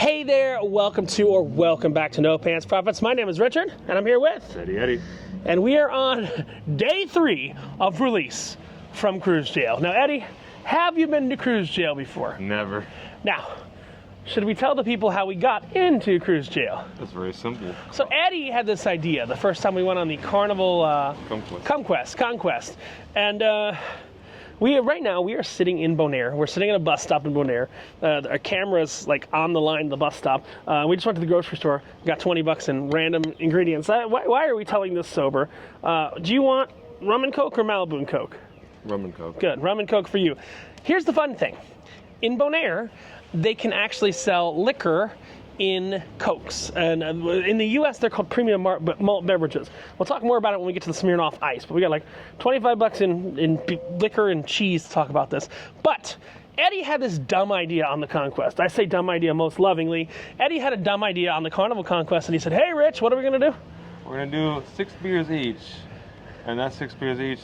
Hey there, welcome back to No Pants Profits. My name is Richard, and I'm here with Eddie. And we are on day 3 of release from cruise jail. Now, Eddie, have you been to cruise jail before? Never. Now, should we tell the people how we got into cruise jail? That's very simple. So Eddie had this idea the first time we went on the Carnival Conquest. And right now we are sitting in Bonaire. We're sitting at a bus stop in Bonaire. Our camera's like on the line of the bus stop. We just went to the grocery store, got 20 bucks in random ingredients. Why are we telling this sober? Do you want rum and Coke or Malibu and Coke? Rum and Coke. Good, rum and Coke for you. Here's the fun thing. In Bonaire, they can actually sell liquor in Cokes. And in the U.S., they're called premium malt beverages. We'll talk more about it when we get to the Smirnoff Ice. But we got like 25 bucks in liquor and cheese to talk about this. But Eddie had this dumb idea on the Conquest. I say dumb idea most lovingly. Eddie had a dumb idea on the Carnival Conquest, and he said, hey, Rich, what are we going to do? We're going to do 6 beers each. And that 6 beers each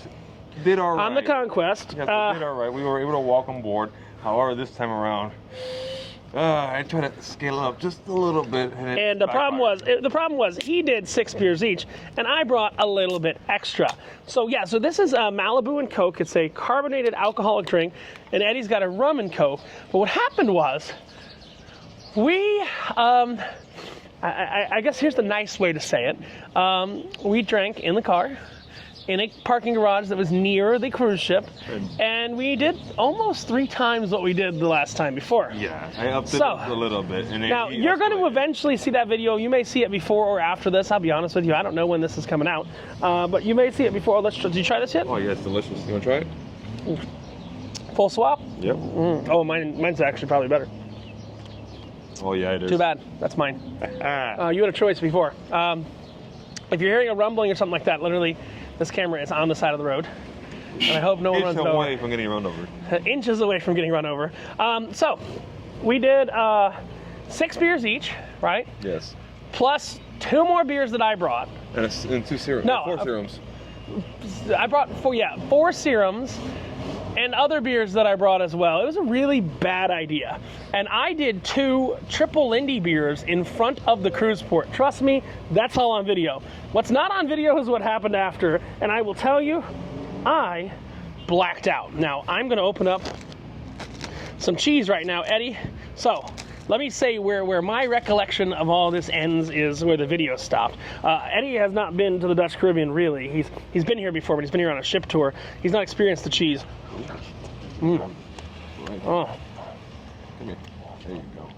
did all right. On the Conquest. Yes, it did all right. We were able to walk on board. However, this time around, I tried to scale it up just a little bit. And the problem was he did 6 beers each, and I brought a little bit extra. So this is Malibu and Coke. It's a carbonated alcoholic drink, and Eddie's got a rum and Coke. But what happened was, I guess here's the nice way to say it. We drank in the car, in a parking garage that was near the cruise ship, and we did almost 3 times what we did the last time before. Yeah, I upped it a little bit. And now, you're going to eventually see that video. You may see it before or after this. I'll be honest with you. I don't know when this is coming out, but you may see it before. Did you try this yet? Oh, yeah, it's delicious. You want to try it? Full swap? Yep. Oh, mine's actually probably better. Oh, yeah, it is. Too bad. That's mine. You had a choice before. If you're hearing a rumbling or something like that, literally, this camera is on the side of the road, and I hope no one runs over. Inches away from getting run over. Inches away from getting run over. So, we did 6 beers each, right? Yes. Plus 2 more beers that I brought. And 2 serums. No, 4 serums. I brought 4 serums and other beers that I brought as well. It was a really bad idea. And I did 2 triple Lindy beers in front of the cruise port. Trust me, that's all on video. What's not on video is what happened after, and I will tell you, I blacked out. Now, I'm gonna open up some cheese right now, Eddie. So, let me say where my recollection of all this ends is where the video stopped. Eddie has not been to the Dutch Caribbean, really. He's been here before, but he's been here on a ship tour. He's not experienced the cheese. Right. Oh. Come here. There you go.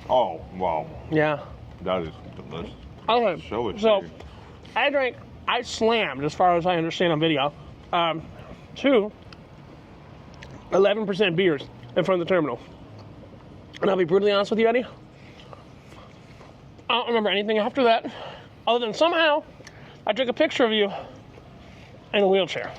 Oh, wow. Yeah. That is delicious. Okay. Show it. So, I slammed, as far as I understand on video, 2 11% beers in front of the terminal. And I'll be brutally honest with you, Eddie, I don't remember anything after that, other than somehow I took a picture of you in a wheelchair.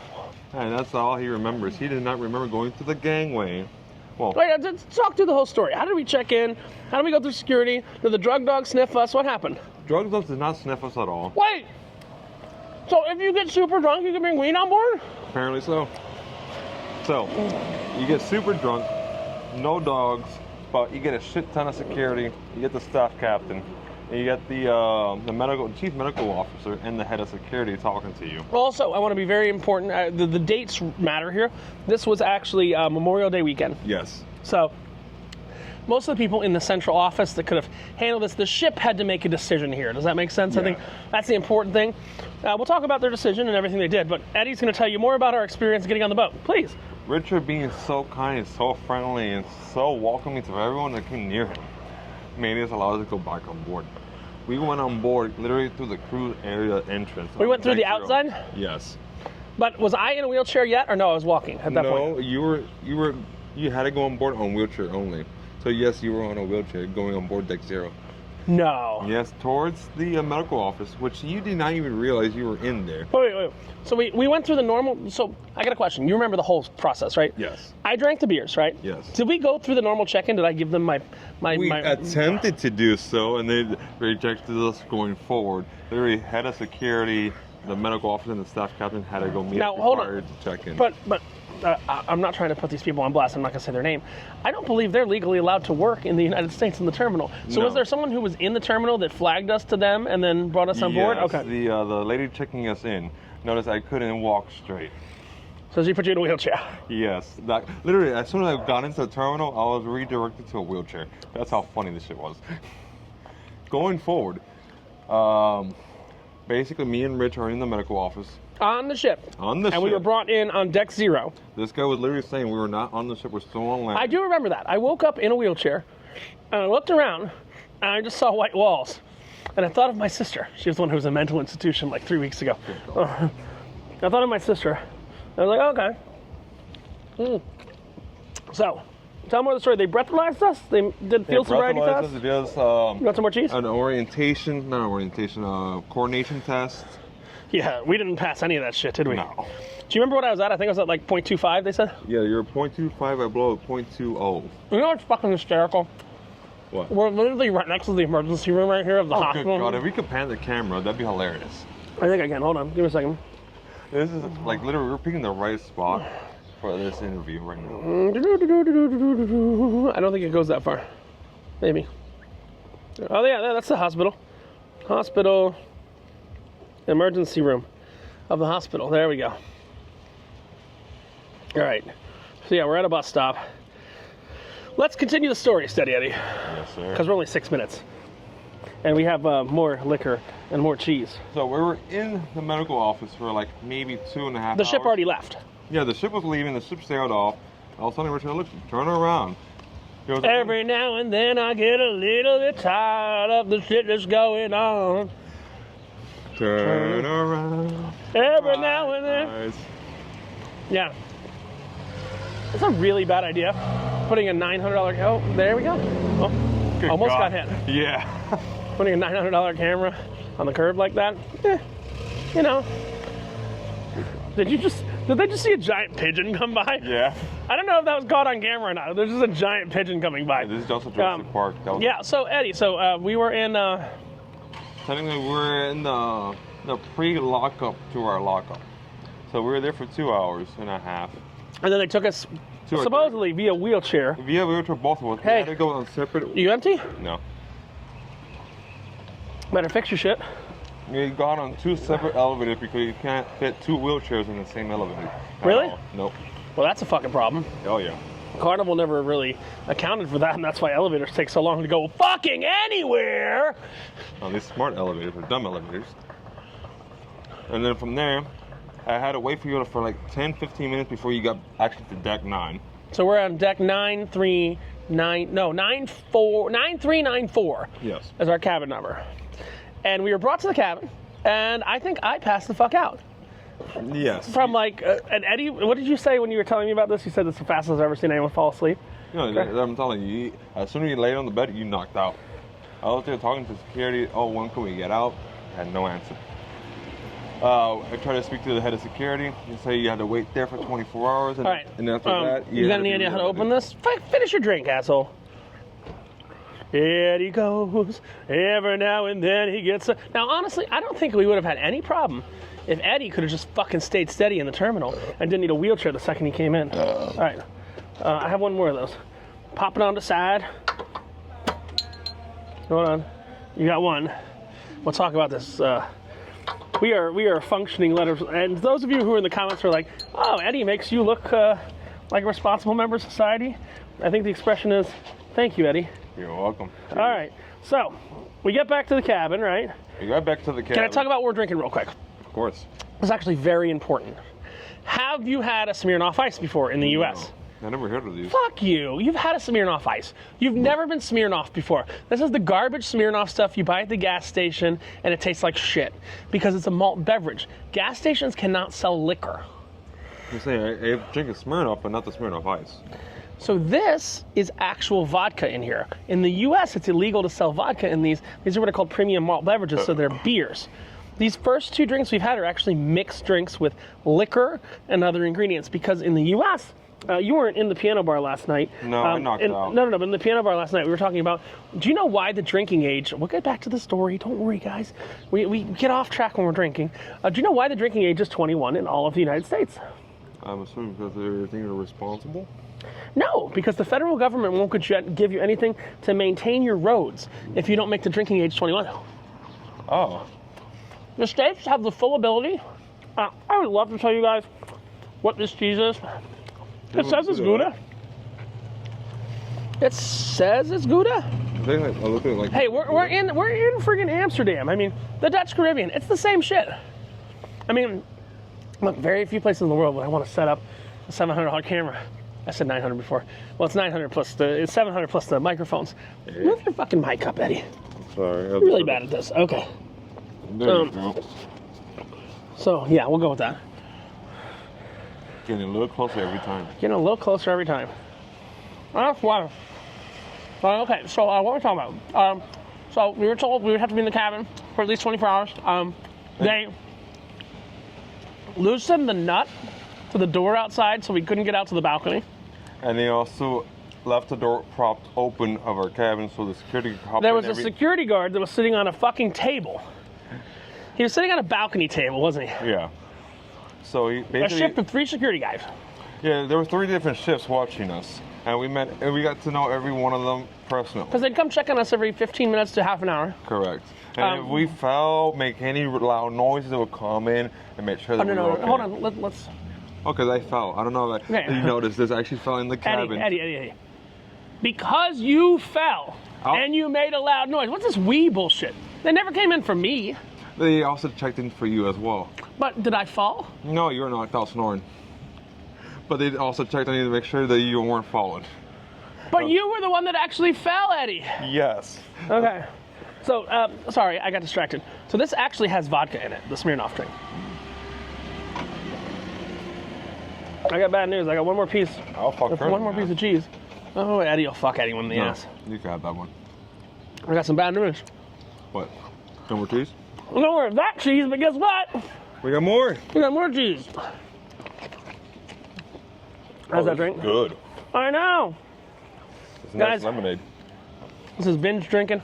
And that's all he remembers. He did not remember going to the gangway. Well, wait, let's talk through the whole story. How did we check in? How did we go through security? Did the drug dog sniff us? What happened? Drug dogs did not sniff us at all. Wait! So if you get super drunk, you can bring weed on board? Apparently so. So, you get super drunk, no dogs, but you get a shit ton of security. You get the staff captain, and you get the chief medical officer and the head of security talking to you. Also, I want to be very important. The dates matter here. This was actually Memorial Day weekend. Yes. So, most of the people in the central office that could have handled this, the ship had to make a decision here. Does that make sense? Yeah. I think that's the important thing. We'll talk about their decision and everything they did, but Eddie's going to tell you more about our experience getting on the boat. Please. Richard being so kind, so friendly, and so welcoming to everyone that came near him made us allow us to go back on board. We went on board literally through the cruise area entrance. We went through the outside? Yes. But was I in a wheelchair yet, or no, I was walking at that point? No, you had to go on board on wheelchair only. So yes, you were on a wheelchair going on board deck 0. No. Yes, towards the medical office, which you did not even realize you were in there. Wait. So we went through the normal, so I got a question. You remember the whole process, right? Yes. I drank the beers, right? Yes. Did we go through the normal check-in? Did I give them my We attempted to do so, and they rejected us going forward. They already had a security, the medical officer and the staff captain had to go meet now, hold prior on. to check in. But I'm not trying to put these people on blast. I'm not going to say their name. I don't believe they're legally allowed to work in the United States in the terminal. So was there someone who was in the terminal that flagged us to them and then brought us on board? Okay. The lady checking us in noticed I couldn't walk straight. So she put you in a wheelchair? Yes. Literally, as soon as I got into the terminal, I was redirected to a wheelchair. That's how funny this shit was. Going forward, basically me and Rich are in the medical office. On the ship. On the ship. And we were brought in on deck 0. This guy was literally saying we were not on the ship, we're still on land. I do remember that. I woke up in a wheelchair, and I looked around, and I just saw white walls. And I thought of my sister. She was the one who was in a mental institution like 3 weeks ago. I thought of my sister. I was like, okay. So, tell more of the story. They breathalyzed us? They did field sobriety tests? They did us, you got some more cheese? Not coordination test. Yeah, we didn't pass any of that shit, did we? No. Do you remember what I was at? I think I was at like 0.25, they said? Yeah, you're 0.25, I blow at 0.20. You know what's fucking hysterical? What? We're literally right next to the emergency room right here of the hospital. Good God, if we could pan the camera, that'd be hilarious. I think I can. Hold on, give me a second. This is like literally, we're picking the right spot for this interview right now. I don't think it goes that far. Maybe. Oh yeah, that's the hospital. Hospital. Emergency room of the hospital. There we go. All right. So yeah, we're at a bus stop. Let's continue the story, Steady Eddie. Yes, sir. Because we're only 6 minutes. And we have more liquor and more cheese. So we were in the medical office for like maybe 2.5 hours. The ship already left. Yeah, the ship was leaving. The ship sailed off. All of a sudden, we're trying to turn around. Every now and then I get a little bit tired of the shit that's going on. Turn around. Every now and then. Yeah. It's a really bad idea. Putting a $900... Oh, there we go. Oh, almost got hit. Yeah. Putting a $900 camera on the curb like that. You know. Did they just see a giant pigeon come by? Yeah. I don't know if that was caught on camera or not. There's just a giant pigeon coming by. Yeah, this is also Jurassic Park. Yeah, so Eddie, we were in... Technically, we're in the pre-lockup to our lockup. So we were there for 2.5 hours. And then they took us supposedly via wheelchair. Via wheelchair, both of us. Hey, we had to go on separate... You empty? No. Better fix your shit. We got on 2 separate elevators because you can't fit 2 wheelchairs in the same elevator. Really? Nope. Well, that's a fucking problem. Oh, yeah. Carnival never really accounted for that, and that's why elevators take so long to go fucking anywhere. Oh, these smart elevators are dumb elevators. And then from there, I had to wait for you for like 10-15 minutes before you got actually to deck 9. So we're on deck 9394. Yes. As our cabin number. And we were brought to the cabin, and I think I passed the fuck out. Yes. From like, and Eddie, what did you say when you were telling me about this? You said it's the fastest I've ever seen anyone fall asleep. No, I'm telling you, as soon as you laid on the bed, you knocked out. I was there talking to security. Oh, when can we get out? I had no answer. I tried to speak to the head of security. He said you had to wait there for 24 hours. And, all right. And after that, you got any idea how to open this? Finish your drink, asshole. Eddie goes. Every now and then he gets a... Now, honestly, I don't think we would have had any problem if Eddie could have just fucking stayed steady in the terminal and didn't need a wheelchair the second he came in. All right. I have one more of those. Pop it on the side. Hold on. You got one. We'll talk about this. We are functioning letters. And those of you who are in the comments are like, oh, Eddie makes you look like a responsible member of society. I think the expression is, thank you, Eddie. You're welcome. All right. So, we get back to the cabin, right? We got back to the cabin. Can I talk about what we're drinking real quick? Of course. It's actually very important. Have you had a Smirnoff Ice before in the U.S.? I never heard of these. Fuck you. You've had a Smirnoff Ice. You've never been Smirnoff before. This is the garbage Smirnoff stuff you buy at the gas station, and it tastes like shit because it's a malt beverage. Gas stations cannot sell liquor. I'm saying I drink a Smirnoff, but not the Smirnoff Ice. So this is actual vodka in here. In the U.S., it's illegal to sell vodka in these. These are what are called premium malt beverages, so they're beers. These first 2 drinks we've had are actually mixed drinks with liquor and other ingredients because in the U.S., you weren't in the piano bar last night. No, I knocked out. No, but in the piano bar last night, we were talking about, do you know why the drinking age, we'll get back to the story, don't worry, guys. We get off track when we're drinking. Do you know why the drinking age is 21 in all of the United States? I'm assuming because they think you're responsible? No, because the federal government won't give you anything to maintain your roads if you don't make the drinking age 21. Oh. The states have the full ability. I would love to tell you guys what this cheese is. It says it's Gouda. It says it's Gouda. Hey, we're in friggin' Amsterdam. I mean, the Dutch Caribbean. It's the same shit. I mean, look, very few places in the world would I want to set up a $700 camera. I said 900 before. Well, it's 900 plus it's 700 plus the microphones. Yeah. Move your fucking mic up, Eddie. Sorry. I'm really bad at this. Okay. There you go. So yeah, we'll go with that. Getting a little closer every time. Getting a little closer every time. That's why. Okay, so what we're talking about. So we were told we would have to be in the cabin for at least 24 hours. They loosened the nut to the door outside so we couldn't get out to the balcony. And they also left the door propped open of our cabin so the security could hop in. There was a security guard that was sitting on a fucking table. He was sitting on a balcony table, wasn't he? Yeah. So he basically... A shift of 3 security guys. Yeah, there were 3 different shifts watching us. And we got to know every one of them personally. Because they'd come check on us every 15 minutes to half an hour. Correct. And if we fell, make any loud noises, they would come in and make sure that we were okay. Hold on, let's... Oh, because I fell. I don't know if you noticed this. I actually fell in the cabin. Eddie. Because you fell and you made a loud noise. What's this wee bullshit? They never came in for me. They also checked in for you as well. But did I fall? No, you were not. I was snoring. But they also checked on you to make sure that you weren't falling. But you were the one that actually fell, Eddie. Yes. Okay. So, sorry, I got distracted. So this actually has vodka in it, the Smirnoff drink. I got bad news. I got one more piece. I'll fuck her. One more piece of cheese. Oh, Eddie will fuck anyone in the ass. You can have that one. I got some bad news. What? No more cheese? No more of that cheese, but guess what? We got more. We got more cheese. How's that drink? Good. I know. It's a nice lemonade. This is binge drinking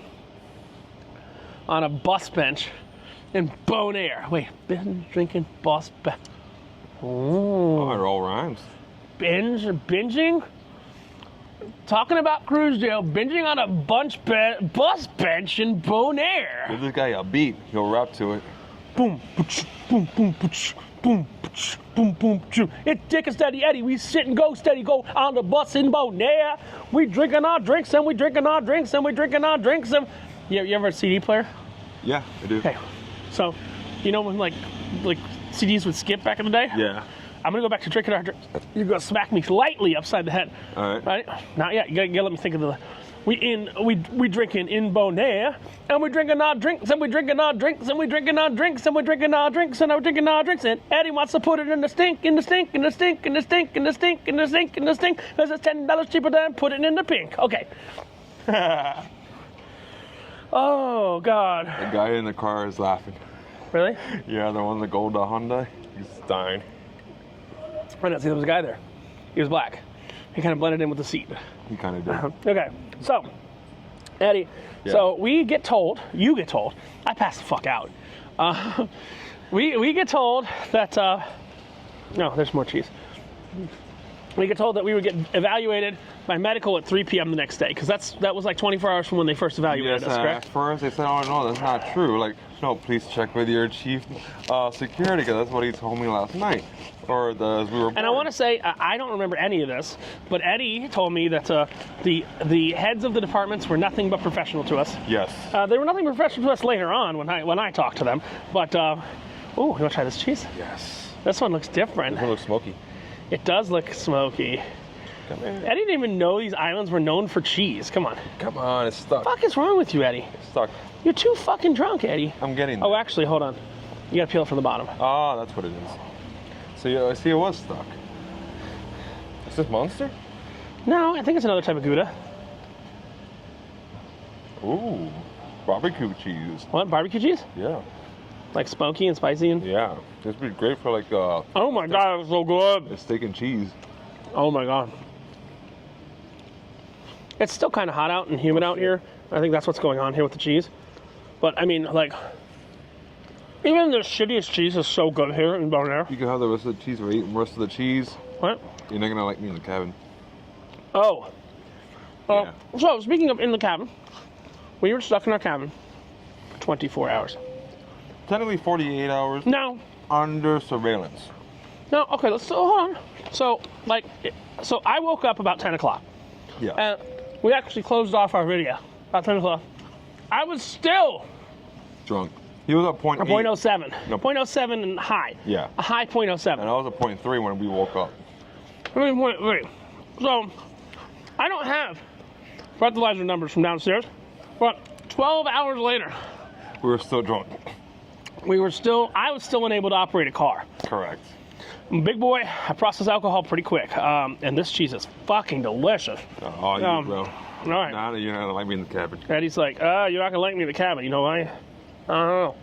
on a bus bench in Bonaire. Wait, binge drinking bus bench. Oh, it all rhymes. Binging? Talking about cruise jail, binging on a bus bench in Bonaire. Give this guy a beat. He'll rap to it. Boom, boom, boom, boom, boom, boom, boom. It's Dick and Steady Eddie. We sit and go steady, go on the bus in Bonaire. We drinking our drinks and we drinking our drinks and we drinking our drinks. And you ever a CD player? Yeah, I do. Okay, so you know when like CDs would skip back in the day? Yeah. I'm gonna go back to drinking our drinks. You're gonna smack me lightly upside the head. All right. Right? Not yet. You gotta let me think of the. We drinking in Bonaire, and we drinking our drinks, and we drinking our drinks, and we drinking our drinks, and we drinking our drinks, and we're drinking our drinks. And Eddie wants to put it in the stink, in the stink, in the stink, in the stink, in the stink, in the stink, in the stink, because it's $10 cheaper than put it in the pink. Okay. Oh God. The guy in the car is laughing. Really? Yeah, the one that gold Honda. He's dying. I didn't see there was a guy there. He was black. He kind of blended in with the seat. He kind of did. Okay, so, Eddie, so you get told, I passed the fuck out. We get told that, no, there's more cheese. We get told that we would get evaluated by medical at 3 p.m. the next day, because that was like 24 hours from when they first evaluated us, correct? At first they said, oh no, that's not true. Like, no, please check with your chief security, because that's what he told me last night. Or as we were born. And I want to say, I don't remember any of this, but Eddie told me that the heads of the departments were nothing but professional to us. Yes. They were nothing professional to us later on when I talked to them. But, oh, you want to try this cheese? Yes. This one looks different. This one looks smoky. It does look smoky. Come here. Eddie didn't even know these islands were known for cheese. Come on. Come on, it's stuck. What the fuck is wrong with you, Eddie? It's stuck. You're too fucking drunk, Eddie. I'm getting there. Oh, actually, hold on. You gotta peel it from the bottom. Oh, that's what it is. So yeah, I see it was stuck. Is this Monster? No, I think it's another type of Gouda. Ooh, barbecue cheese. What, barbecue cheese? Yeah. Like smoky and spicy and... Yeah, this would be great for like oh my God, it's so good. Steak and cheese. Oh my God. It's still kind of hot out and humid out here. I think that's what's going on here with the cheese. But I mean, like, Even the shittiest cheese is so good here in Bonaire. You can have the rest of the cheese. We're eating the rest of the cheese. What? You're not gonna like me in the cabin. Oh. Yeah. So, speaking of in the cabin, we were stuck in our cabin for 24 hours. Technically 48 hours. No. Under surveillance. No, okay, hold on. So, so I woke up about 10 o'clock. Yeah. And we actually closed off our video about 10 o'clock. I was still Drunk. He was at point a 0.07. No. 0.07 and high. Yeah. A high 0.07. And I was at point 3 when we woke up. I mean, 0.3. So, I don't have breathalyzer numbers from downstairs, but 12 hours later, We were still drunk. I was still unable to operate a car. Correct. Big boy, I process alcohol pretty quick, and this cheese is fucking delicious. Oh, you, bro. All right. Now you're not gonna like me in the cabin. Eddie's like, you're not gonna like me in the cabin. You know why? I don't know.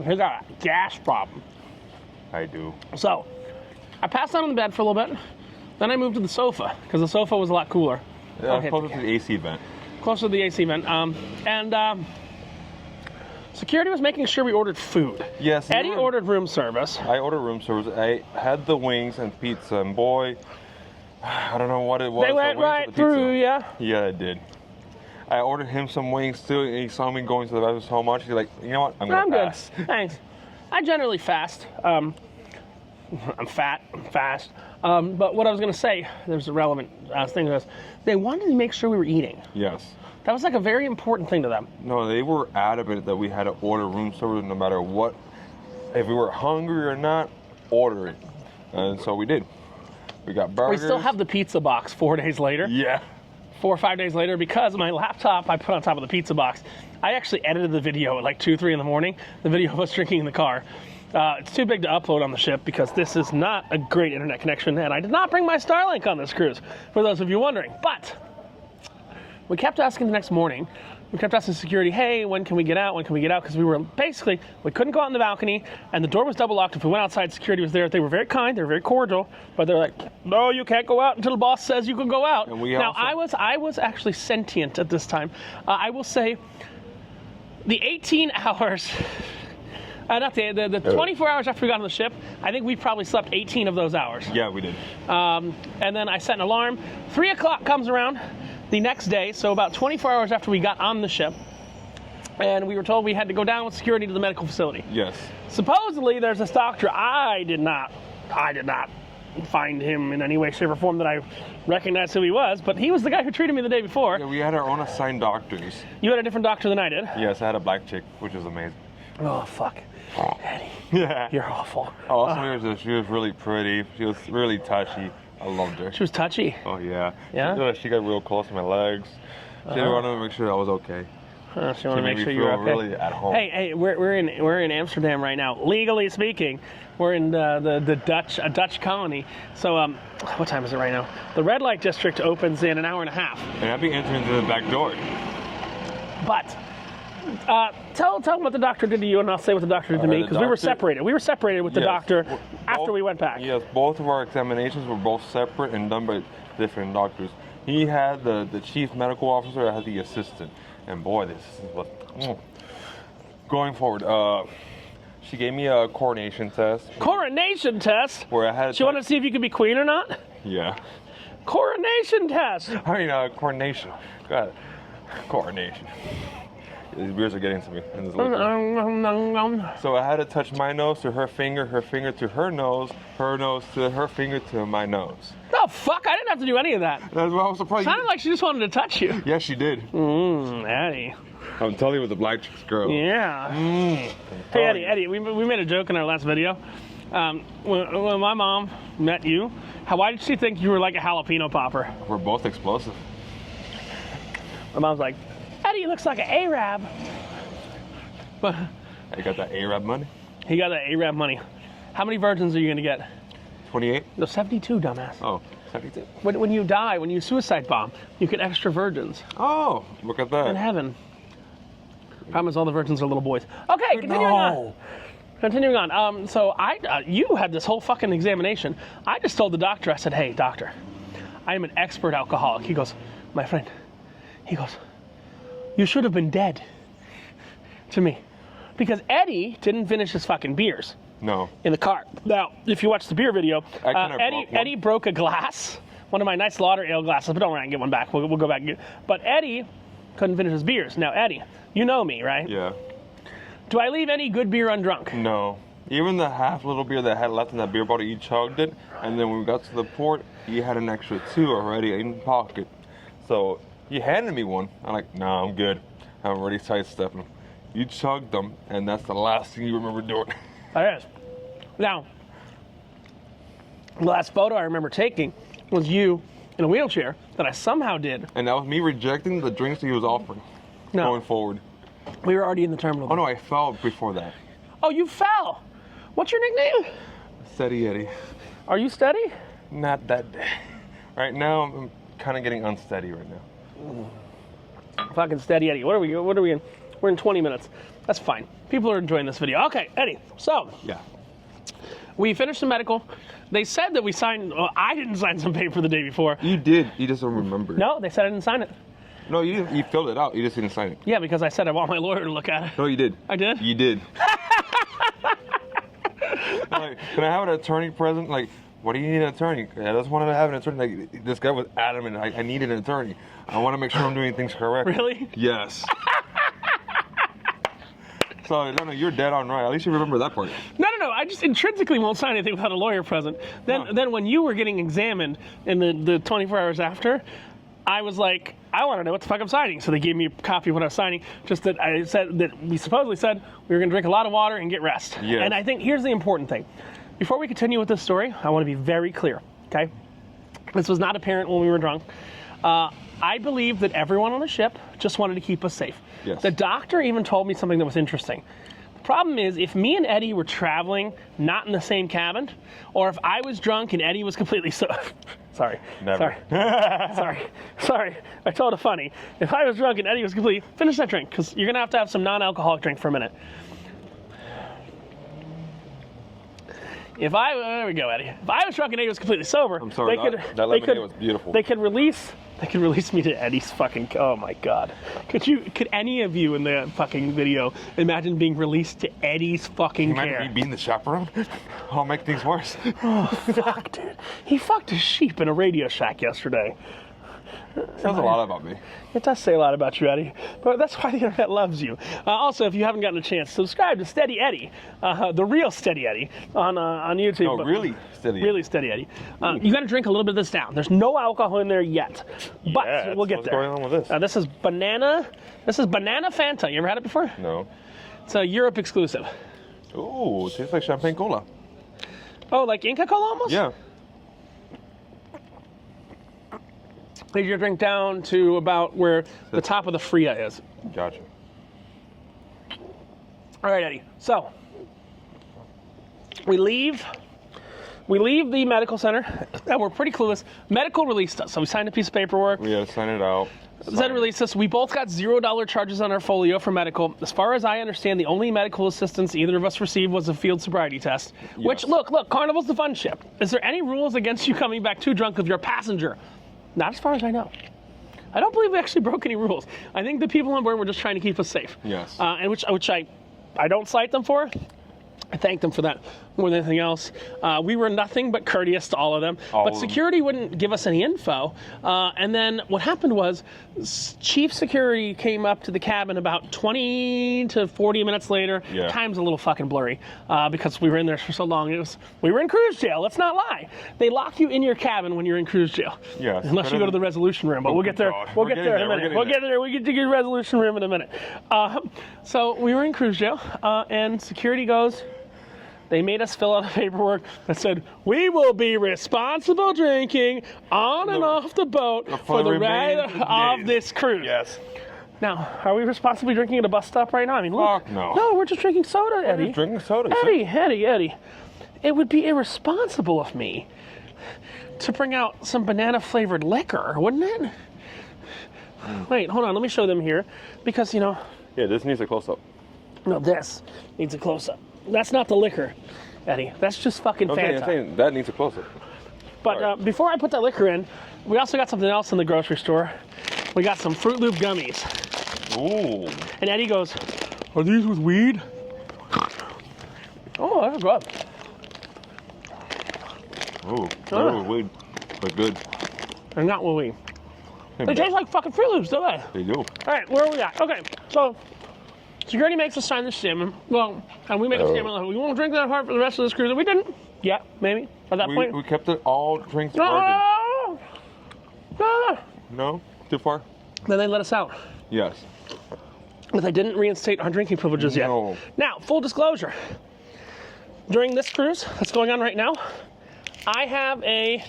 He got a gas problem. I do. So, I passed out on the bed for a little bit. Then I moved to the sofa, because the sofa was a lot cooler. Yeah, closer to the AC vent. Closer to the AC vent. Security was making sure we ordered food. Yes. Eddie ordered room service. I ordered room service. I had the wings and pizza, and boy, I don't know what it was. They went right through, yeah. Yeah, it did. I ordered him some wings too, and he saw me going to the bathroom so much. He's like, you know what? I'm gonna pass. Good. Thanks. I generally fast. I'm fat. I'm fast. But what I was gonna say, there's a relevant thing to this. They wanted to make sure we were eating. Yes. That was like a very important thing to them. No, they were adamant that we had to order room service no matter what. If we were hungry or not, order it. And so we did. We got burgers. We still have the pizza box 4 days later. Yeah. 4 or 5 days later, because my laptop I put on top of the pizza box. I actually edited the video at like 2, 3 in the morning. The video of us drinking in the car. It's too big to upload on the ship because this is not a great internet connection, and I did not bring my Starlink on this cruise, for those of you wondering. But we kept asking the next morning. We kept asking security, hey, when can we get out? When can we get out? Because we couldn't go out on the balcony, and the door was double locked. If we went outside, security was there. They were very kind, they were very cordial, but they're like, no, you can't go out until the boss says you can go out. And I was actually sentient at this time. I will say the 18 hours, not the 24 hours after we got on the ship, I think we probably slept 18 of those hours. Yeah, we did. And then I set an alarm. 3 o'clock comes around the next day, so about 24 hours after we got on the ship, and we were told we had to go down with security to the medical facility. Yes. Supposedly, there's this doctor. I did not find him in any way, shape, or form that I recognized who he was, but he was the guy who treated me the day before. Yeah, we had our own assigned doctors. You had a different doctor than I did. Yes, I had a black chick, which was amazing. Oh, fuck. Eddie, Yeah. you're awful. Also, she was really pretty. She was really touchy. I loved her. She was touchy. Oh, yeah. Yeah? She got real close to my legs. She wanted to make sure I was okay. She wanted to make sure you feel were okay. really at home. Hey, we're in Amsterdam right now. Legally speaking, we're in the Dutch colony. So what time is it right now? The red light district opens in an hour and a half. And I'd be entering through the back door. But tell them what the doctor did to you, and I'll say what the doctor did to me, because we were separated. We were separated with the doctor after we went back. Yes, both of our examinations were both separate and done by different doctors. He had the chief medical officer, I had the assistant. And boy, this was going forward. She gave me a coronation test. Coronation test? Where I had. She wanted to see if you could be queen or not? Yeah. Coronation test. I mean, coronation. God, coronation. These beers are getting to me. In this so I had to touch my nose to her finger to her nose to her finger to my nose. Oh, fuck, I didn't have to do any of that. That's why I was surprised. Sounded like she just wanted to touch you. Yes, she did. Eddie. I'm telling you, with the black chick's girl. Yeah. Hey, Eddie, we made a joke in our last video. When my mom met you, why did she think you were like a jalapeno popper? We're both explosive. My mom's like, Eddie looks like an Arab. But I got that Arab money. He got that Arab money. How many virgins are you gonna get? 28? No, 72, dumbass. Oh, 72. When you die, when you suicide bomb, you get extra virgins. Oh, look at that. In heaven. Problem is, all the virgins are little boys. Okay, continuing on. Continuing on. So you had this whole fucking examination. I just told the doctor, I said, hey, doctor, I am an expert alcoholic. He goes, my friend, he goes, you should have been dead. To me. because Eddie didn't finish his fucking beers. No. In the car. Now, if you watch the beer video, Eddie broke a glass, one of my nice Lauder ale glasses, but don't worry, I can get one back. We'll go back and get it. But Eddie couldn't finish his beers. Now, Eddie, you know me, right? Yeah. Do I leave any good beer undrunk? No. Even the half little beer that I had left in that beer bottle, you chugged it, and then when we got to the port, you had an extra 2 already in pocket. So you handed me one. I'm like, nah, I'm good. I'm already sidestepping. You chugged them, and that's the last thing you remember doing. It is. Now, the last photo I remember taking was you in a wheelchair that I somehow did. And that was me rejecting the drinks that he was offering going forward. We were already in the terminal. Oh, no, I fell before that. Oh, you fell. What's your nickname? Steady Eddie. Are you steady? Not that day. Right now, I'm kind of getting unsteady right now. Fucking Steady Eddie. What are we in? We're in 20 minutes. That's fine. People are enjoying this video. Okay, Eddie. So. Yeah. We finished the medical. They said that we signed. Well, I didn't sign some paper the day before. You did. You just don't remember. No, they said I didn't sign it. No, you didn't. You filled it out. You just didn't sign it. Yeah, because I said I want my lawyer to look at it. No, you did. I did? You did. Like, can I have an attorney present? Like, what do you need an attorney? I just wanted to have an attorney. Like, this guy was adamant. I needed an attorney. I want to make sure I'm doing things correctly. Really? Yes. So, no, you're dead on right. At least you remember that part. No. I just intrinsically won't sign anything without a lawyer present. Then when you were getting examined in the 24 hours after, I was like, I want to know what the fuck I'm signing. So they gave me a copy of what I was signing. Just that I said that we supposedly said we were going to drink a lot of water and get rest. Yes. And I think here's the important thing. Before we continue with this story, I want to be very clear, okay? This was not apparent when we were drunk. I believe that everyone on the ship just wanted to keep us safe. Yes. The doctor even told me something that was interesting. The problem is, if me and Eddie were traveling not in the same cabin, or if I was drunk and Eddie was completely Sorry. Never. Sorry. I told it funny. If I was drunk and Eddie was completely... Finish that drink, because you're going to have some non-alcoholic drink for a minute. There we go, Eddie. If I was drunk and Eddie was completely sober... I'm sorry, that lemonade was beautiful. They could release me to Eddie's fucking... Oh, my God. Could any of you in the fucking video imagine being released to Eddie's fucking care? Imagine me being the chaperone? I'll make things worse. Oh, fuck, dude. He fucked a sheep in a Radio Shack yesterday. Says a lot about me. It does say a lot about you, Eddie. But that's why the internet loves you. Also, if you haven't gotten a chance, subscribe to Steady Eddie, the real Steady Eddie, on YouTube. No, really Steady Eddie. Really Steady Eddie. You got to drink a little bit of this down. There's no alcohol in there yet, but we'll get there. What's going on with this? This is banana. This is banana Fanta. You ever had it before? No. It's a Europe exclusive. Ooh, it tastes like champagne cola. Oh, like Inca Cola almost? Yeah. Leave your drink down to about where the top of the Fria is. Gotcha. All right, Eddie. So we leave the medical center, and we're pretty clueless. Medical released us, so we signed a piece of paperwork. We had to sign it out. Then released us. We both got $0 charges on our folio for medical. As far as I understand, the only medical assistance either of us received was a field sobriety test. Yes. Which, look, Carnival's the fun ship. Is there any rules against you coming back too drunk with your passenger? Not as far as I know. I don't believe we actually broke any rules. I think the people on board were just trying to keep us safe. Yes. And which I don't cite them for. I thank them for that more than anything else. We were nothing but courteous to all of them. But security wouldn't give us any info. And then what happened was Chief Security came up to the cabin about 20 to 40 minutes later. Yeah. Time's a little fucking blurry because we were in there for so long. We were in cruise jail. Let's not lie. They lock you in your cabin when you're in cruise jail. Yes. Unless you go to the resolution room. But we'll get there. We'll get there in a minute. We'll get there. We get to your resolution room in a minute. So we were in cruise jail, and security goes... They made us fill out a paperwork that said, we will be responsible drinking on and off the boat for the ride of this cruise. Yes. Now, are we responsibly drinking at a bus stop right now? I mean, look. Fuck no. No, we're just drinking soda, Eddie. We're just drinking soda. Eddie. It would be irresponsible of me to bring out some banana-flavored liquor, wouldn't it? Wait, hold on. Let me show them here. Because, Yeah, this needs a close-up. No, this needs a close-up. That's not the liquor, Eddie. That's just fucking Fanta. I'm saying that needs a close-up. But before I put that liquor in, we also got something else in the grocery store. We got some Fruit Loop gummies. Ooh. And Eddie goes, are these with weed? Oh, that's good. Oh, weed, but good. And not weed. They taste like fucking Fruit Loops, don't they? They do. All right, where are we at? Okay, so security makes us sign this statement. Well, and we make a statement like, we won't drink that hard for the rest of this cruise. We didn't. Yeah, maybe. At that point. We kept it all drinks No. No? Too far? Then they let us out. Yes. But they didn't reinstate our drinking privileges yet. No. Now, full disclosure. During this cruise that's going on right now, I have a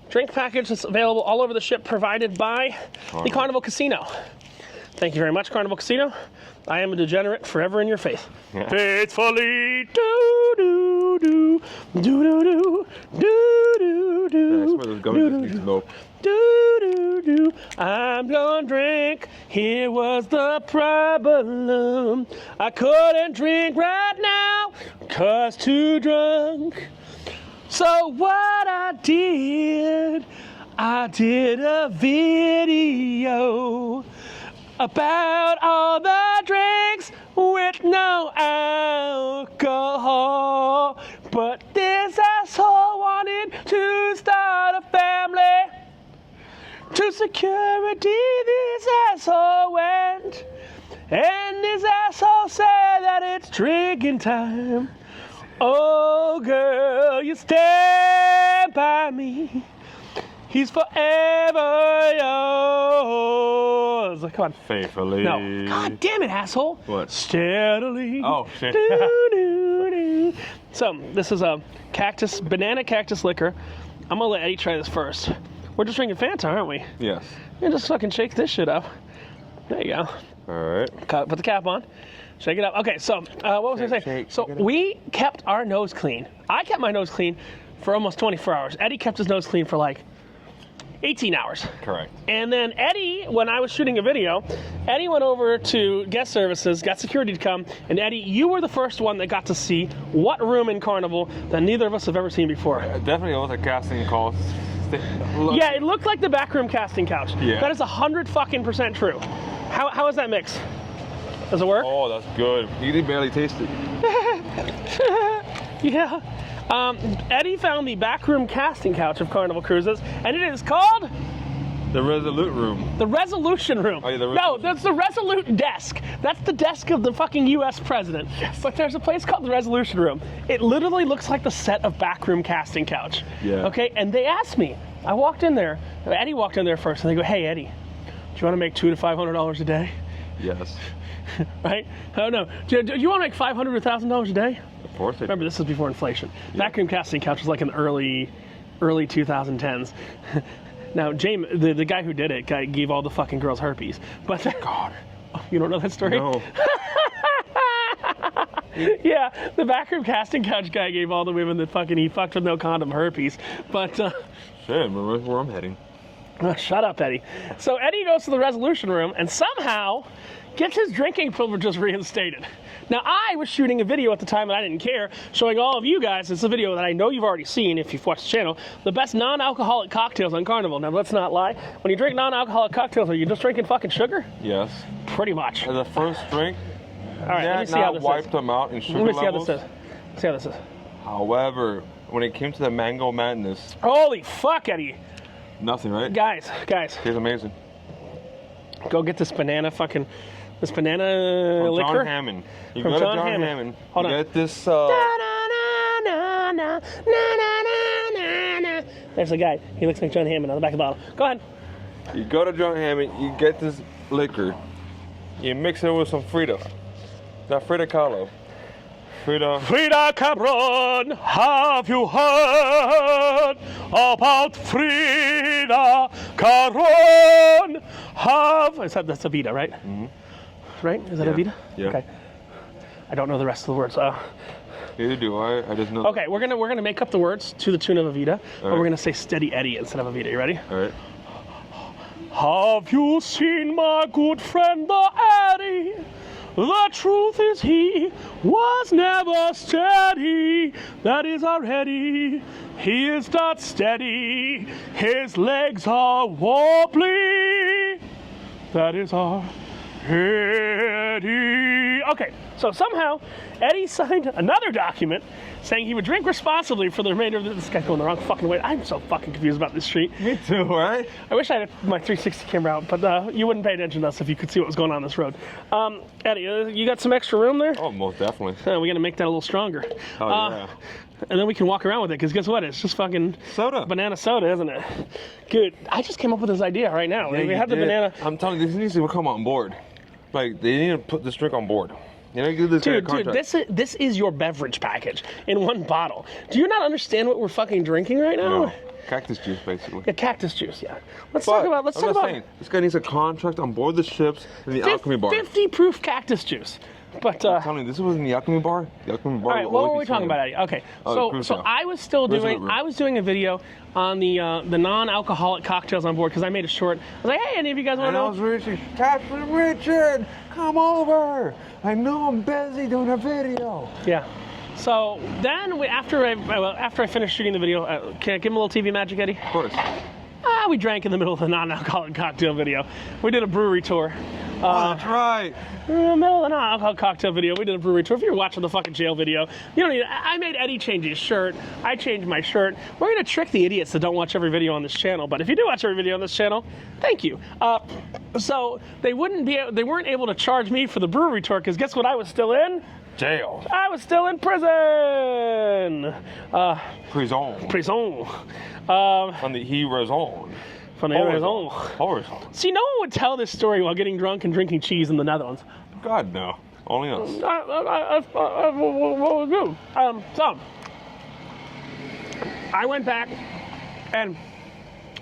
drink package that's available all over the ship provided by the Carnival Casino. Thank you very much, Carnival Casino. I am a degenerate forever in your faith. Yeah. Faithfully, do-do-do, do-do-do, do-do-do. That's where those gummies need to go. Do-do-do, I'm gonna drink. Here was the problem. I couldn't drink right now, 'cause too drunk. So what I did a video about all the drinks with no alcohol. But this asshole wanted to start a family. To security, this asshole went. And this asshole said that it's drinking time. Oh, girl, you stand by me. He's forever yours. Come on. Faithfully. No. God damn it, asshole. What? Steadily. Oh, shit. Do. So, this is a banana cactus liquor. I'm going to let Eddie try this first. We're just drinking Fanta, aren't we? Yes. You just fucking shake this shit up. There you go. All right. Put the cap on. Shake it up. Okay, so what was I saying? So we kept our nose clean. I kept my nose clean for almost 24 hours. Eddie kept his nose clean for like 18 hours. Correct. And then Eddie, when I was shooting a video, Eddie went over to guest services, got security to come, and Eddie, you were the first one that got to see what room in Carnival that neither of us have ever seen before. Definitely was a casting call. Yeah, it looked like the backroom casting couch. Yeah. That is 100% true. How is that mix? Does it work? Oh, that's good. You did barely taste it. Yeah. Eddie found the backroom casting couch of Carnival Cruises, and it is called The Resolute Room. the Resolution Room. Oh, yeah, the No, Resolution. that's the Resolute Desk. That's the desk of the fucking U.S. president. Yes. But there's a place called the Resolution Room. It literally looks like the set of backroom casting couch. Yeah. Okay, and they asked me. I walked in there. Eddie walked in there first, and they go, "Hey, Eddie, do you want to make $200 to $500 a day?" Yes. Right? I don't know. Do you want to make $500 to $1,000 a day? Of course I Remember, this is before inflation. Yeah. Vacuum casting couch was like in the early 2010s. Now, James, the guy who did it, gave all the fucking girls herpes. But God, you don't know that story? No. Yeah, the backroom casting couch guy gave all the women that he fucked with no condom herpes. But shit, remember where I'm heading. Shut up, Eddie. So Eddie goes to the Resolution Room and somehow gets his drinking privileges reinstated. Now, I was shooting a video at the time, and I didn't care, showing all of you guys, it's a video that I know you've already seen if you've watched the channel, the best non-alcoholic cocktails on Carnival. Now, let's not lie. When you drink non-alcoholic cocktails, are you just drinking fucking sugar? Yes. Pretty much. The first drink, all right, let me see how this wiped is. them out in sugar Let me see levels. how this is. See how this is. However, when it came to the mango madness, Holy fuck, Eddie. nothing, right? Guys. Tastes amazing. Go get this banana liquor. John Hammond. You From go to John John Hammond. Hammond. Hold you on. get this. There's a guy. He looks like John Hammond on the back of the bottle. Go ahead. You go to John Hammond. You get this liquor. You mix it with some Frida. Not Frida Kahlo. Frida Cabron, have you heard about Frida Cabron? That's Avita, right? Mm-hmm. Right? Is that Avita? Yeah. Okay. I don't know the rest of the words. Neither do I. I just know. Okay, we're gonna make up the words to the tune of Avita, but right. we're gonna say Steady Eddie instead of Avita. You ready? All right. Have you seen my good friend the Eddie? The truth is he was never steady. That is our Eddie. He is not steady. His legs are wobbly. That is our Eddie. Okay, so somehow Eddie signed another document saying he would drink responsibly for the remainder of this guy's going the wrong fucking way. I'm so fucking confused about this street. Me too, right? I wish I had my 360 camera out, but you wouldn't pay attention to us if you could see what was going on this road. Eddie, you got some extra room there? Oh, most definitely. We're gonna make that a little stronger. Oh, yeah. And then we can walk around with it, because guess what? It's just fucking soda. Banana soda, isn't it? Good. I just came up with this idea right now. Yeah, we have the banana. I'm telling you, this needs to come on board. Like, they need to put this drink on board. You know, give this guy a contract. Dude, this is your beverage package in one bottle. Do you not understand what we're fucking drinking right now? No. Cactus juice, basically. Yeah, cactus juice, yeah. Let's talk about saying, this guy needs a contract on board the ships in the Alchemy Bar. 50 proof cactus juice. But I'm telling you, this was in the Alchemy Bar. The Alchemy Bar. All right, what were we talking about, Eddie? Okay, so I was doing a video on the non-alcoholic cocktails on board, because I made a short. I was like, hey, any of you guys want to know? And I was Richard, Captain Richard, come over. I know I'm busy doing a video. Yeah. So then, after I finished shooting the video, can I give him a little TV magic, Eddie? Of course. We drank in the middle of the non-alcoholic cocktail video. We did a brewery tour. That's right. In the middle of the non-alcoholic cocktail video, we did a brewery tour. If you're watching the fucking jail video, you don't need. I made Eddie change his shirt. I changed my shirt. We're gonna trick the idiots that don't watch every video on this channel. But if you do watch every video on this channel, thank you. So they weren't able to charge me for the brewery tour, because guess what? I was still in jail. I was still in prison. Prison. On the Horizon. From the Horizon. See, no one would tell this story while getting drunk and drinking cheese in the Netherlands. God, no. Only us. So, I went back, and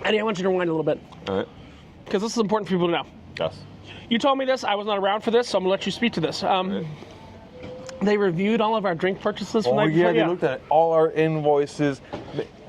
Eddie, I want you to rewind a little bit. All right. Because this is important for people to know. Yes. You told me this. I was not around for this, so I'm going to let you speak to this. Right. They reviewed all of our drink purchases from they looked at all our invoices,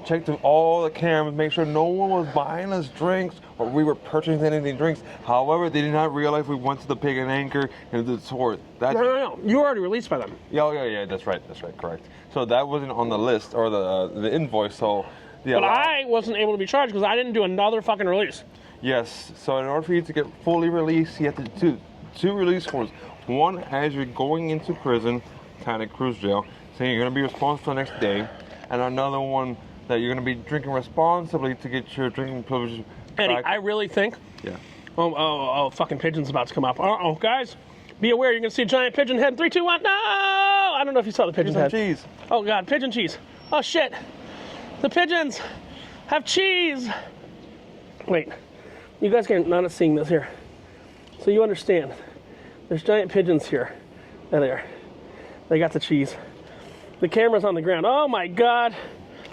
checked all the cameras, make sure no one was buying us drinks or we were purchasing anything drinks. However, they did not realize we went to the Pig and Anchor and the tour. No. You were already released by them. Yeah. That's right. Correct. So that wasn't on the list or the invoice. So but I wasn't able to be charged because I didn't do another fucking release. Yes. So in order for you to get fully released, you have to do two release forms. One, as you're going into prison, Titanic cruise jail, saying you're going to be responsible for the next day, and another one that you're going to be drinking responsibly to get your drinking privileges back. Eddie, I really think. Yeah. Oh, fucking pigeon's about to come up. Guys, be aware, you're going to see a giant pigeon head in 3, 2, 1. No! I don't know if you saw the pigeon head. Cheese. Oh, God, pigeon cheese. Oh, shit. The pigeons have cheese. Wait. You guys are not seeing this here. So you understand. There's giant pigeons here. There. They got the cheese. The camera's on the ground. Oh, my God.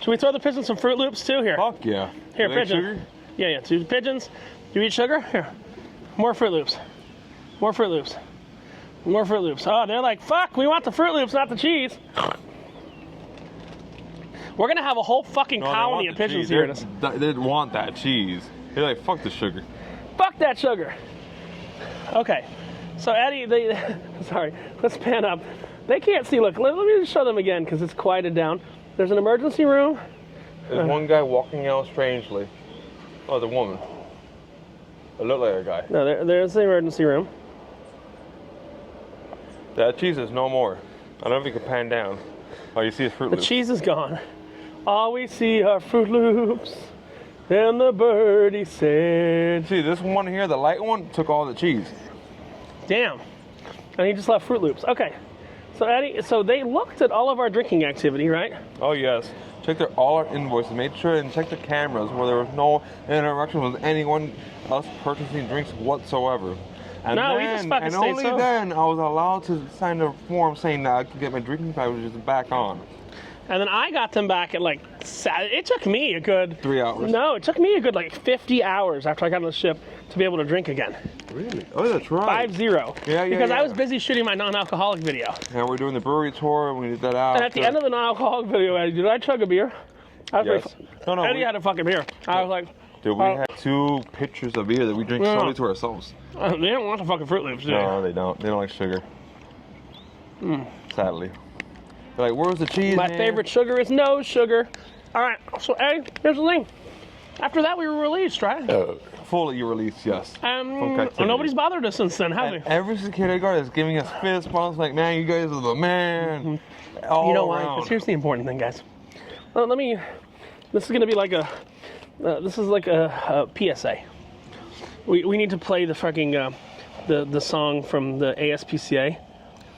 Should we throw the pigeons some Fruit Loops, too? Here. Fuck yeah. Here, pigeon. Yeah. Two pigeons. Do you eat sugar? Here. More Fruit Loops. More Fruit Loops. More Fruit Loops. Oh, they're like, fuck, we want the Fruit Loops, not the cheese. We're going to have a whole fuking colony of pigeons here. They want that cheese. They're like, fuck the sugar. Fuck that sugar. Okay. So, Eddie, sorry, let's pan up. They can't see. Look, let me just show them again because it's quieted down. There's an emergency room. There's one guy walking out strangely. Oh, the woman. It looked like a guy. No, there's the emergency room. That cheese is no more. I don't know if you can pan down. Oh, you see his Fruit Loops. The cheese is gone. All we see are Fruit Loops. And the birdie said. See, this one here, the light one, took all the cheese. Damn. And he just left Fruit Loops. Okay. So, Eddie, they looked at all of our drinking activity, right? Oh, yes. Checked all our invoices, made sure and checked the cameras where there was no interaction with anyone else purchasing drinks whatsoever. And we just fucking and stayed only sober. then I was allowed to sign a form saying that I could get my drinking privileges back on. And then I got them back at it took me a good 3 hours. No, it took me a good 50 hours after I got on the ship to be able to drink again. Really? Oh, that's right. 5-0. Yeah. Because I was busy shooting my non-alcoholic video. And we're doing the brewery tour, and we did that out. And at the end of the non-alcoholic video, Eddie, did I chug a beer? Yes. Eddie had a fucking beer. I was like... Dude, we had 2 pitchers of beer that we drink solely to ourselves. They don't want the fucking Fruit Loops, do they? No, they don't. They don't like sugar. Sadly. They're like, where's the cheese, My favorite sugar is no sugar. All right, so Eddie, here's the thing. After that, we were released, right? Fully released, yes. Nobody's bothered us since then, have they? Every security guard is giving us fist bumps like, man, you guys are the man. All you know why? around. Because here's the important thing, guys. Well, this is going to be like a PSA. We need to play the fucking, the song from the ASPCA.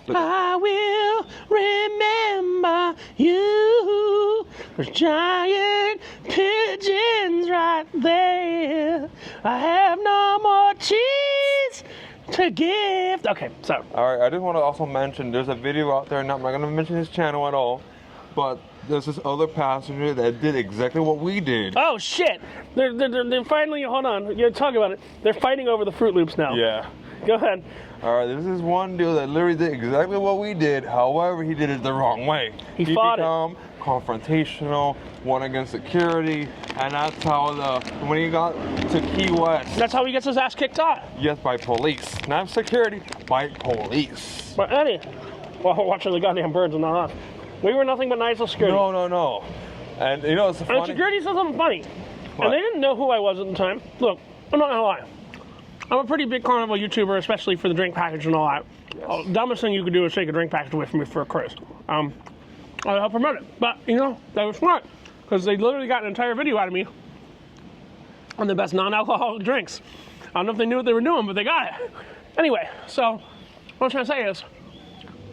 Look. I will remember you. There's giant pigeons right there. I have no more cheese to give. Okay, so. All right, I just want to also mention there's a video out there, and I'm not going to mention his channel at all, but there's this other passenger that did exactly what we did. Oh shit! They're finally. Hold on, you talk about it. They're fighting over the Fruit Loops now. Yeah. Go ahead. All right, this is one dude that literally did exactly what we did. However, he did it the wrong way. He fought become confrontational, won against security, and that's how when he got to Key West. That's how he gets his ass kicked out. Yes, by police, not security, by police. But Eddie, well, watching the goddamn birds and not us. We were nothing but nice with security. No. And you know, it's funny. And security said something funny. What? And they didn't know who I was at the time. Look, I'm not gonna lie. I'm a pretty big Carnival YouTuber, especially for the drink package and all that. Yes. Dumbest thing you could do is take a drink package away from me for a cruise. I'll promote it. But, you know, they were smart. Because they literally got an entire video out of me on the best non-alcoholic drinks. I don't know if they knew what they were doing, but they got it. Anyway, so what I'm trying to say is,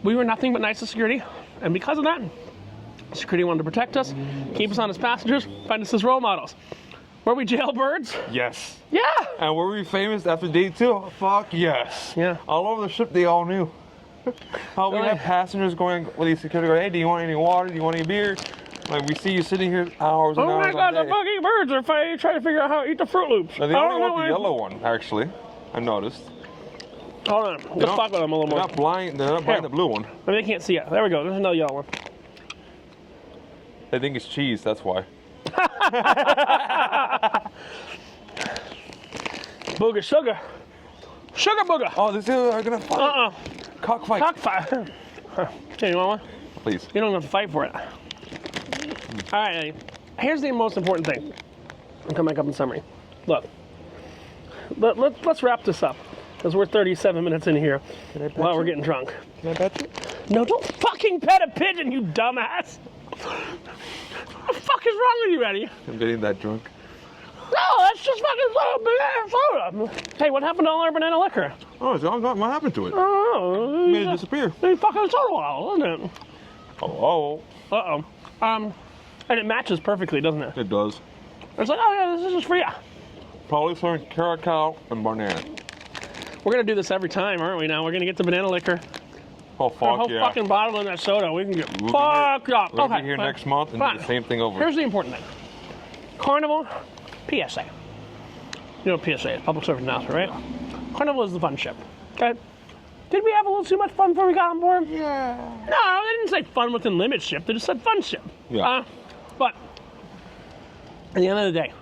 we were nothing but nice to security. And because of that, security wanted to protect us, keep us on as passengers, find us as role models. Were we jailbirds? Yes. Yeah. And were we famous after day 2? Fuck yes. Yeah. All over the ship, they all knew. How we had passengers going with these security guards, hey, do you want any water? Do you want any beer? Like, we see you sitting here hours and hours. Oh my god, the fucking birds are trying to figure out how to eat the Fruit Loops. Now, they only want the yellow one, actually. I noticed. Hold on. Let's talk about them a little more. They're not blind the blue one. Maybe they can't see it. There we go. There's another yellow one. They think it's cheese, that's why. Booger sugar. Sugar booger. Oh, these two are gonna fight. Cockfight. Cockfight. Hey, you want one? Please. You don't have to fight for it. All right, Eddie. Here's the most important thing. I'll come back up in summary. Look. Let's wrap this up. Because we're 37 minutes in here while we're getting drunk. Can I pet you? No, don't fucking pet a pigeon, you dumbass. What the fuck is wrong with you, Eddie? I'm getting that drunk. No, that's just fucking banana soda. Hey, what happened to all our banana liquor? Oh, what happened to it? Oh, It made it disappear. It's fucking soda bottle, isn't it? Oh. Uh-oh. And it matches perfectly, doesn't it? It does. It's like, oh yeah, this is for you. Probably serving curacao and banana. We're gonna do this every time, aren't we now? We're gonna get the banana liquor. Oh, Put a whole fucking bottle in that soda. We can get fucked up. We'll be here next month and do the same thing over. Here's the important thing. Carnival, PSA. You know what PSA is, public service announcement, right? Yeah. Carnival is the fun ship, okay? Did we have a little too much fun before we got on board? Yeah. No, they didn't say fun within limit ship. They just said fun ship. Yeah. But at the end of the day,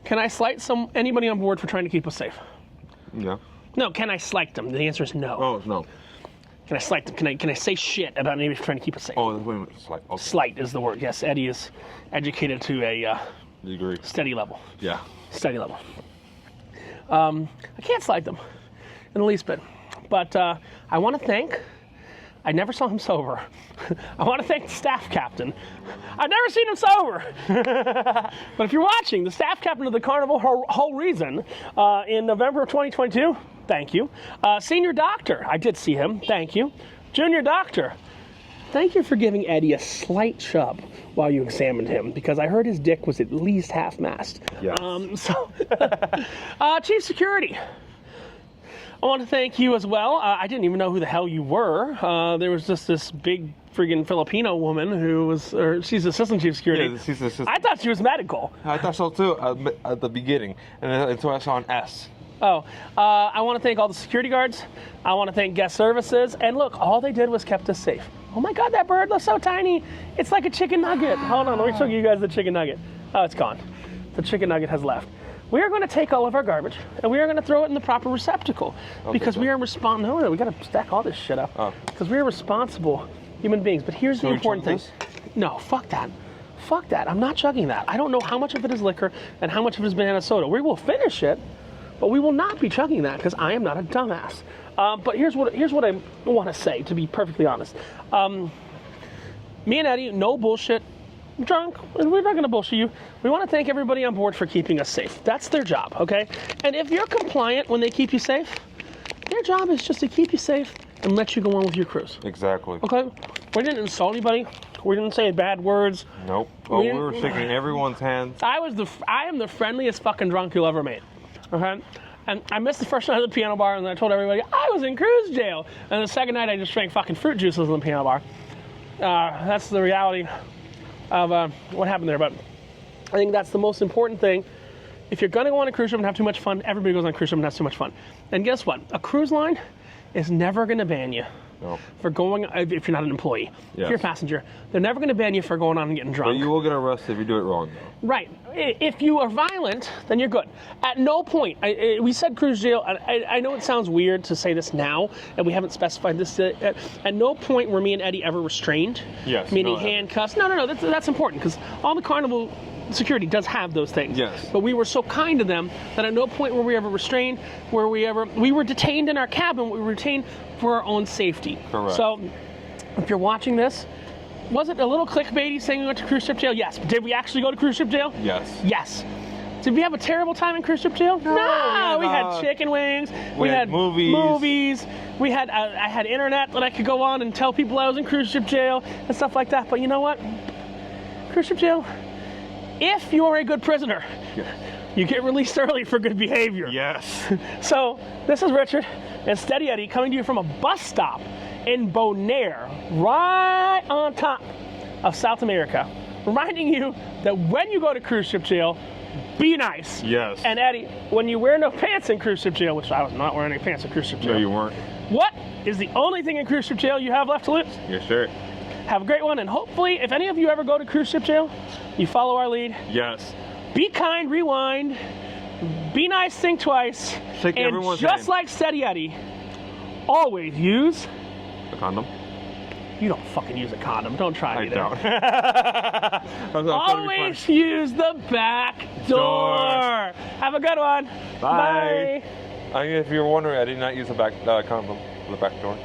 can I slight anybody on board for trying to keep us safe? Yeah. No, can I slight them? The answer is no. Oh, no. Can I slight them? Can I say shit about anybody trying to keep us safe? Oh, wait a minute. Slight. Okay. Slight is the word. Yes, Eddie is educated to a degree. Steady level. Yeah. Steady level. I can't slight them in the least bit. But I want to thank, I never saw him sober. I want to thank the staff captain. I've never seen him sober. But if you're watching, the staff captain of the Carnival whole reason in November of 2022, thank you. Senior doctor, I did see him, thank you. Junior doctor, thank you for giving Eddie a slight chub while you examined him, because I heard his dick was at least half-mast. Yes. Chief security. I want to thank you as well. I didn't even know who the hell you were. There was just this big friggin' Filipino woman who was, or she's assistant chief security. Yeah, she's assistant. I thought she was medical. I thought so too at the beginning, and then until I saw an S. Oh, I want to thank all the security guards. I want to thank guest services. And look, all they did was kept us safe. Oh my God, that bird looks so tiny. It's like a chicken nugget. Hold on, let me show you guys the chicken nugget. Oh, it's gone. The chicken nugget has left. We are going to take all of our garbage and we are going to throw it in the proper receptacle, because we are responsible. No, we got to stack all this shit up because we are responsible human beings. But here's the important thing. No, fuck that. fuck that. I'm not chugging that. I don't know how much of it is liquor and how much of it is banana soda. We will finish it, but we will not be chugging that because I am not a dumbass. But here's what I want to say, to be perfectly honest. Me and Eddie, no bullshit, drunk, and we're not going to bullshit you. We want to thank everybody on board for keeping us safe. That's their job, okay? And if you're compliant when they keep you safe, their job is just to keep you safe and let you go on with your cruise. Exactly. Okay? We didn't insult anybody. We didn't say bad words. Nope. Well, we were shaking everyone's hands. I am the friendliest fucking drunk you'll ever meet. Okay? And I missed the first night at the piano bar, and then I told everybody I was in cruise jail. And the second night, I just drank fucking fruit juices in the piano bar. That's the reality of what happened there. But I think that's the most important thing. If you're going to go on a cruise ship and have too much fun, everybody goes on a cruise ship and has too much fun. And guess what? A cruise line is never going to ban you for going, if you're not an employee. Yes. If you're a passenger, they're never going to ban you for going on and getting drunk. But you will get arrested if you do it wrong, though. Right. If you are violent, then you're good. At no point, we said cruise jail. I know it sounds weird to say this now, and we haven't specified this. At no point were me and Eddie ever restrained. Yes. Meaning handcuffs. No. That's important because all the Carnival security does have those things. Yes. But we were so kind to them that at no point were we ever restrained, we were detained in our cabin, we were detained for our own safety. Correct. So if you're watching this, was it a little clickbaity saying we went to cruise ship jail? Yes. But did we actually go to cruise ship jail? Yes. Yes. Did we have a terrible time in cruise ship jail? No. We had chicken wings. We had movies. We had I had internet that I could go on and tell people I was in cruise ship jail and stuff like that. But you know what? Cruise ship jail, if you are a good prisoner, you get released early for good behavior. Yes. So this is Richard and Steady Eddie coming to you from a bus stop in Bonaire, right on top of South America, reminding you that when you go to cruise ship jail, be nice. Yes. And Eddie, when you wear no pants in cruise ship jail, which I was not wearing any pants in cruise ship jail. No, you weren't. What is the only thing in cruise ship jail you have left to lose? Yes, sir. Have a great one, and hopefully, if any of you ever go to cruise ship jail, you follow our lead. Yes. Be kind, rewind. Be nice, think twice. Shake everyone's hand. Just like Steady Eddie, always use a condom. You don't fucking use a condom. Don't try me there. I don't. Always use the back door. Have a good one. Bye. If you're wondering, I did not use the back condom for the back door.